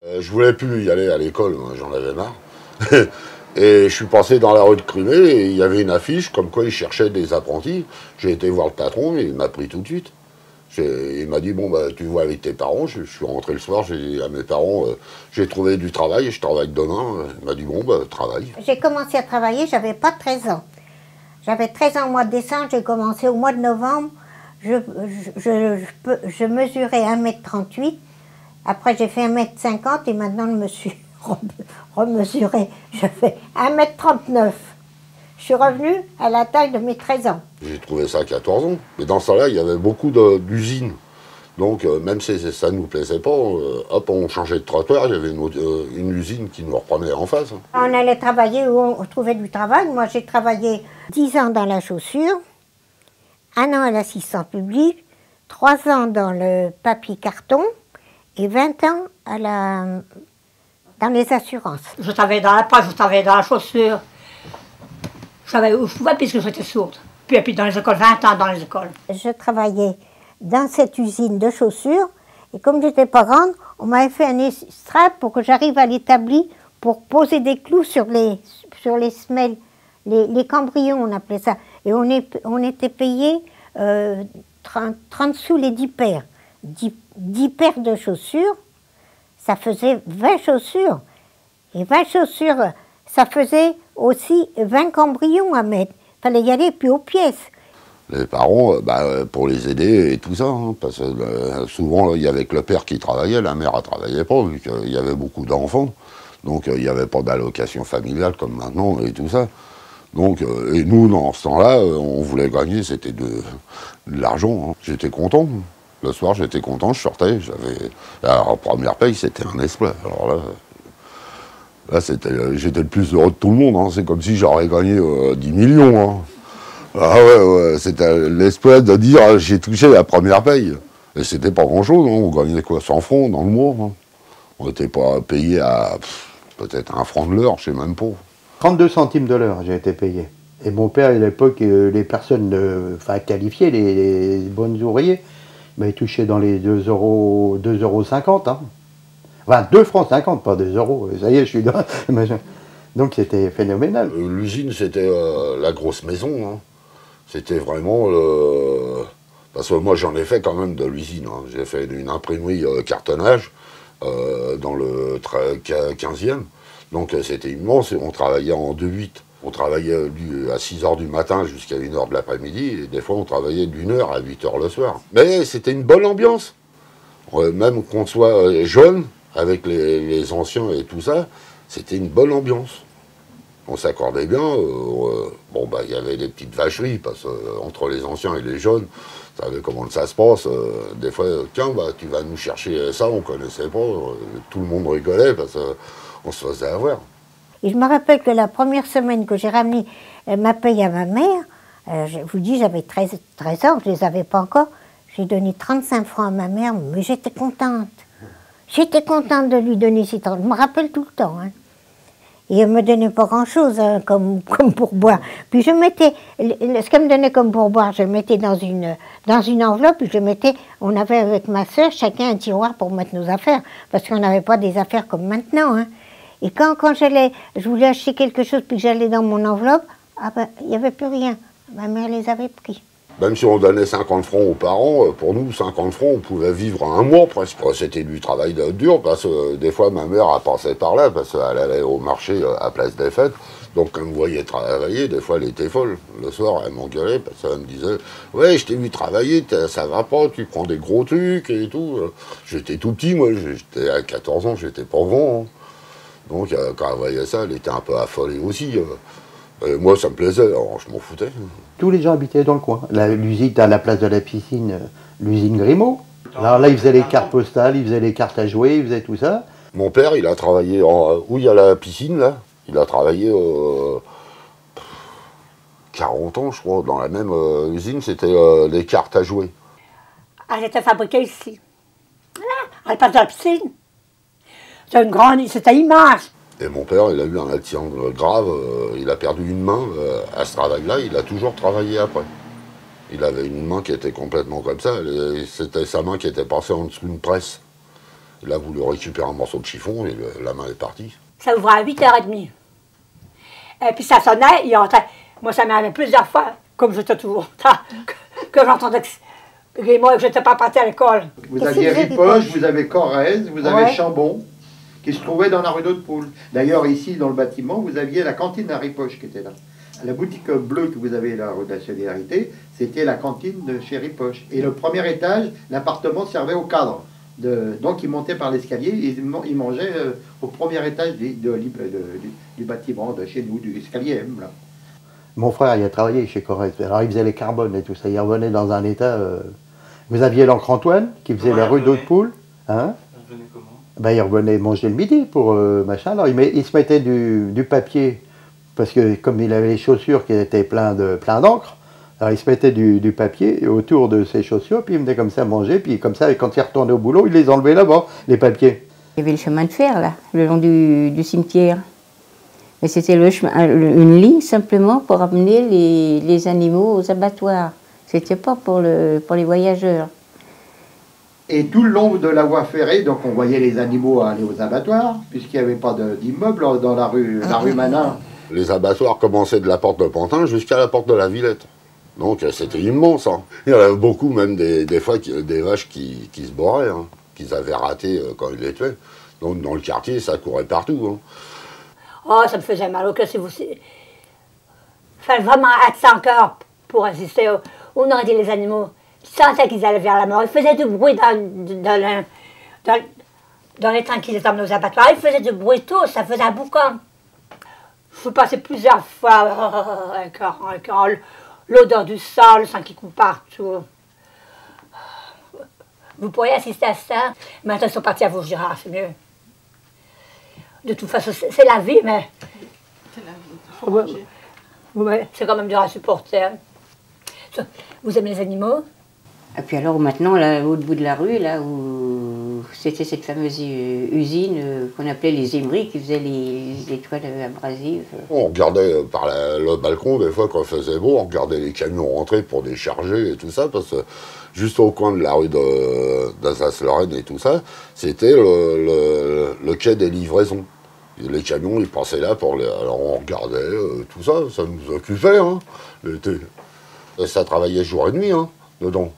Je voulais plus y aller à l'école, j'en avais marre. Et je suis passé dans la rue de Crimée et il y avait une affiche comme quoi ils cherchaient des apprentis. J'ai été voir le patron et il m'a pris tout de suite. Il m'a dit, bon, bah, tu vois avec tes parents. Je suis rentré le soir, j'ai dit à mes parents, j'ai trouvé du travail, je travaille demain. Il m'a dit, bon, bah, travaille. J'ai commencé à travailler, j'avais pas 13 ans. J'avais 13 ans au mois de décembre, j'ai commencé au mois de novembre. Je mesurais 1,38 m. Après, j'ai fait 1,50 m et maintenant, je me suis remesurée. Je fais 1,39 m. Je suis revenue à la taille de mes 13 ans. J'ai trouvé ça à 14 ans. Mais dans ce temps-là, il y avait beaucoup d'usines. Donc, même si ça ne nous plaisait pas, hop, on changeait de trottoir, il y avait une usine qui nous reprenait en face. On allait travailler où on trouvait du travail. Moi, j'ai travaillé 10 ans dans la chaussure, 1 an à l'assistant public, 3 ans dans le papier carton et 20 ans dans les assurances. Je travaillais dans la presse, je travaillais dans la chaussure. Je savais où je pouvais puisque j'étais sourde. Puis dans les écoles, 20 ans dans les écoles. Je travaillais dans cette usine de chaussures et comme j'étais pas grande, on m'avait fait un estrade pour que j'arrive à l'établi pour poser des clous sur les semelles, les cambrions on appelait ça. Et on était payé 30 sous les 10 paires. 10 paires de chaussures, ça faisait 20 chaussures. Et 20 chaussures, ça faisait aussi 20 cambrions à mettre. Il fallait y aller puis aux pièces. Les parents, pour les aider et tout ça, hein, parce que souvent, il y avait que le père qui travaillait, la mère ne travaillait pas, vu qu'il y avait beaucoup d'enfants. Donc, il n'y avait pas d'allocation familiale comme maintenant et tout ça. Donc, et nous, dans ce temps-là, on voulait gagner, c'était de l'argent. Hein. J'étais content. Le soir, j'étais content, je sortais. La première paye, c'était un exploit. Alors là j'étais le plus heureux de tout le monde. Hein. C'est comme si j'aurais gagné 10 millions. Hein. Ah ouais, c'était l'exploit de dire j'ai touché la première paye. Et c'était pas grand-chose, hein. On gagnait quoi, 100 francs dans le mois. Hein. On n'était pas payé à peut-être 1 franc de l'heure, je sais même pas. 32 centimes de l'heure, j'ai été payé. Et mon père, à l'époque, les personnes qualifiées, les bonnes ouvriers, ils touchaient dans les 2,50 €. Hein. Enfin, 2 francs 50, pas 2 euros. Ça y est, je suis dans... Donc c'était phénoménal. L'usine, c'était la grosse maison. Hein. C'était vraiment... Parce que moi, j'en ai fait quand même de l'usine. Hein. J'ai fait une imprimerie cartonnage dans le 15e. Donc c'était immense et on travaillait en 2-8. On travaillait à 6 h du matin jusqu'à 1 h de l'après-midi et des fois on travaillait d'1 h à 8 h le soir. Mais c'était une bonne ambiance. Même qu'on soit jeune, avec les anciens et tout ça, c'était une bonne ambiance. On s'accordait bien. Il y avait des petites vacheries parce entre les anciens et les jeunes, vous savez comment ça se passe. Des fois, tiens, tu vas nous chercher ça, on ne connaissait pas. Tout le monde rigolait parce qu'on se faisait avoir. Et je me rappelle que la première semaine que j'ai ramené ma paye à ma mère, je vous dis, j'avais 13 ans, je ne les avais pas encore, j'ai donné 35 francs à ma mère, mais j'étais contente. J'étais contente de lui donner ces 30. Je me rappelle tout le temps. Hein. Et elle ne me donnait pas grand-chose hein, comme pourboire. Puis je mettais, ce qu'elle me donnait comme pourboire, je le mettais dans une enveloppe, puis on avait avec ma soeur chacun un tiroir pour mettre nos affaires, parce qu'on n'avait pas des affaires comme maintenant. Hein. Et quand je voulais acheter quelque chose, puis j'allais dans mon enveloppe, il n'y avait plus rien. Ma mère les avait pris. Même si on donnait 50 francs aux parents, pour nous, 50 francs, on pouvait vivre un mois presque. C'était du travail dur, parce que des fois, ma mère, elle passait par là, parce qu'elle allait au marché à Place des Fêtes. Donc, quand elle me voyait travailler, des fois, elle était folle. Le soir, elle m'engueulait, parce qu'elle me disait « Ouais, je t'ai vu travailler, ça va pas, tu prends des gros trucs et tout. » J'étais tout petit, moi, j'étais à 14 ans, j'étais pas grand. Hein. Donc, quand elle voyait ça, elle était un peu affolée aussi. Moi, ça me plaisait, alors je m'en foutais. Tous les gens habitaient dans le coin. L'usine, à la place de la piscine, l'usine Grimaud. Alors là, ils faisaient les cartes postales, ils faisaient les cartes à jouer, ils faisaient tout ça. Mon père, il a travaillé où il y a la piscine, là. Il a travaillé 40 ans, je crois, dans la même usine. C'était les cartes à jouer. Elle était fabriquée ici. À la place de la piscine. C'était une grande... C'était immense. Et mon père, il a eu un accident grave, il a perdu une main à ce travail-là, il a toujours travaillé après. Il avait une main qui était complètement comme ça, c'était sa main qui était passée en dessous d'une presse. Il a voulu récupérer un morceau de chiffon et la main est partie. Ça ouvrait à 8h30. Et puis ça sonnait, il rentrait. Moi, ça m'est arrivé plusieurs fois, comme j'étais toujours que j'entendais les mots et que je n'étais pas partie à l'école. Vous aviez Ripoche, vous avez Corrèze, vous avez Ouais. Chambon, qui se trouvait dans la rue d'Haute-Poule. D'ailleurs, ici, dans le bâtiment, vous aviez la cantine à Ripoche qui était là. La boutique bleue que vous avez là, rue de la Solidarité, c'était la cantine de chez Ripoche. Et le premier étage, l'appartement servait au cadre. Donc, ils montaient par l'escalier, ils mangeaient au premier étage du bâtiment, de chez nous, du escalier M. Là. Mon frère, il a travaillé chez Corrèze. Alors, il faisait les carbones et tout ça. Il revenait dans un état... Vous aviez l'Ancre Antoine, qui faisait la rue d'Haute-Poule. Hein? Il revenait comment? Ben, il revenait manger le midi pour machin. Alors, il se mettait du papier, parce que comme il avait les chaussures qui étaient plein d'encre, alors il se mettait du papier autour de ses chaussures, puis il venait comme ça manger, puis comme ça, quand il retournait au boulot, il les enlevait là-bas, les papiers. Il y avait le chemin de fer, là, le long du cimetière. Mais c'était une ligne simplement pour amener les animaux aux abattoirs. C'était pas pour les voyageurs. Et tout le long de la voie ferrée, donc on voyait les animaux aller aux abattoirs, puisqu'il n'y avait pas d'immeuble dans la rue Manin. Les abattoirs commençaient de la porte de Pantin jusqu'à la porte de la Villette. Donc c'était immense. Hein. Il y en avait beaucoup, même des fois, des vaches qui se bourraient, hein, qu'ils avaient raté quand ils les tuaient. Donc dans le quartier, ça courait partout. Hein. Oh, ça me faisait mal au cœur si vous... Il fallait vraiment être sans cœur pour résister. On aurait dit les animaux. Ils sentaient qu'ils allaient vers la mort. Ils faisaient du bruit dans les trains qui les emmenaient aux abattoirs. Ils faisaient du bruit tout, ça faisait un boucan. Je suis passée plusieurs fois, encore l'odeur du sang, le sang qui coule partout. Vous pourriez assister à ça. Maintenant, ils sont partis à vous, je dirais, ah, c'est mieux. De toute façon, c'est la vie, mais... C'est la vie, faut manger. Ouais, c'est quand même dur à supporter. Vous aimez les animaux? Et puis alors maintenant, là, au bout de la rue, là où c'était cette fameuse usine qu'on appelait les Emery, qui faisait les toiles abrasives. On regardait par le balcon, des fois quand il faisait beau, on regardait les camions rentrer pour décharger et tout ça, parce que juste au coin de la rue d'Alsace-Lorraine et tout ça, c'était le quai des livraisons. Et les camions, ils passaient là alors on regardait tout ça, ça nous occupait, hein, l'été. Et ça travaillait jour et nuit, hein, dedans.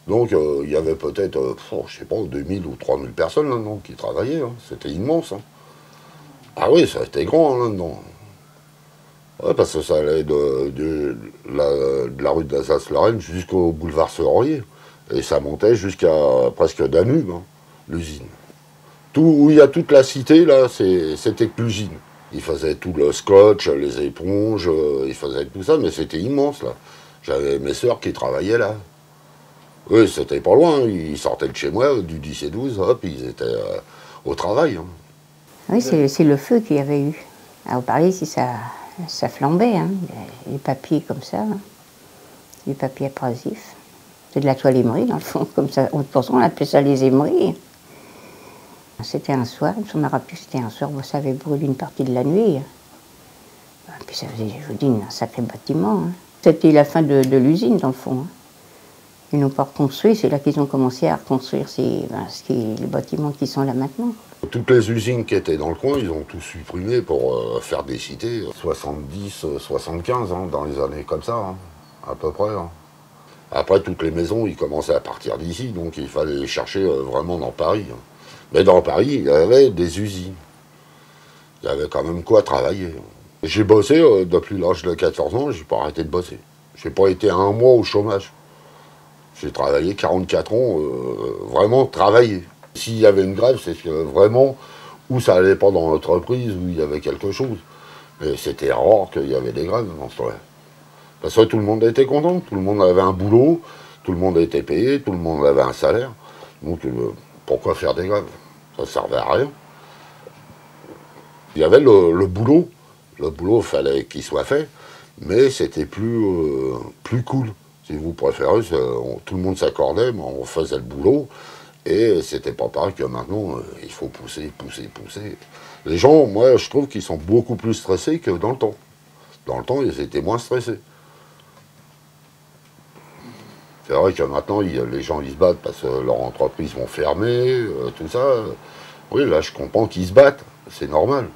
Donc il y avait peut-être, je sais pas, 2000 ou 3000 personnes là-dedans qui travaillaient, hein. C'était immense. Hein. Ah oui, ça a été grand là-dedans. Ouais, parce que ça allait de la rue d'Alsace-Lorraine jusqu'au boulevard Serrurier. Et ça montait jusqu'à presque Danube, hein, l'usine. Où il y a toute la cité, là, c'était que l'usine. Ils faisaient tout le scotch, les éponges, ils faisaient tout ça, mais c'était immense, là. J'avais mes sœurs qui travaillaient là. Oui, c'était pas loin, ils sortaient de chez moi, du 10 et 12, hop, ils étaient au travail. Hein. Oui, c'est le feu qu'il y avait eu. À Paris, si ça flambait, hein, les papiers comme ça, hein, les papiers abrasifs. C'est de la toile Emery, dans le fond, comme ça. De toute façon, on appelait ça les Emery. C'était un soir, je me rappelle, c'était un soir où ça avait brûlé une partie de la nuit. Et puis ça faisait, je vous dis, un sacré bâtiment. Hein. C'était la fin de l'usine, dans le fond. Hein. Ils n'ont pas reconstruit, c'est là qu'ils ont commencé à reconstruire les bâtiments qui sont là maintenant. Toutes les usines qui étaient dans le coin, ils ont tout supprimé pour faire des cités. 70, 75, hein, dans les années comme ça, hein, à peu près. Hein. Après, toutes les maisons, ils commençaient à partir d'ici, donc il fallait les chercher vraiment dans Paris. Hein. Mais dans Paris, il y avait des usines. Il y avait quand même quoi travailler. J'ai bossé depuis l'âge de 14 ans, j'ai pas arrêté de bosser. J'ai pas été un mois au chômage. J'ai travaillé 44 ans, vraiment travailler. S'il y avait une grève, c'est que vraiment, où ça allait pas dans l'entreprise, où il y avait quelque chose. Mais c'était rare qu'il y avait des grèves dans ce temps-là. Parce que tout le monde était content, tout le monde avait un boulot, tout le monde était payé, tout le monde avait un salaire. Donc pourquoi faire des grèves? Ça ne servait à rien. Il y avait le boulot. Le boulot, il fallait qu'il soit fait, mais c'était plus cool. Si vous préférez, tout le monde s'accordait, mais on faisait le boulot, et c'était pas pareil que maintenant, il faut pousser. Les gens, moi, je trouve qu'ils sont beaucoup plus stressés que dans le temps. Dans le temps, ils étaient moins stressés. C'est vrai que maintenant, les gens ils se battent parce que leurs entreprises vont fermer, tout ça. Oui, là, je comprends qu'ils se battent, c'est normal.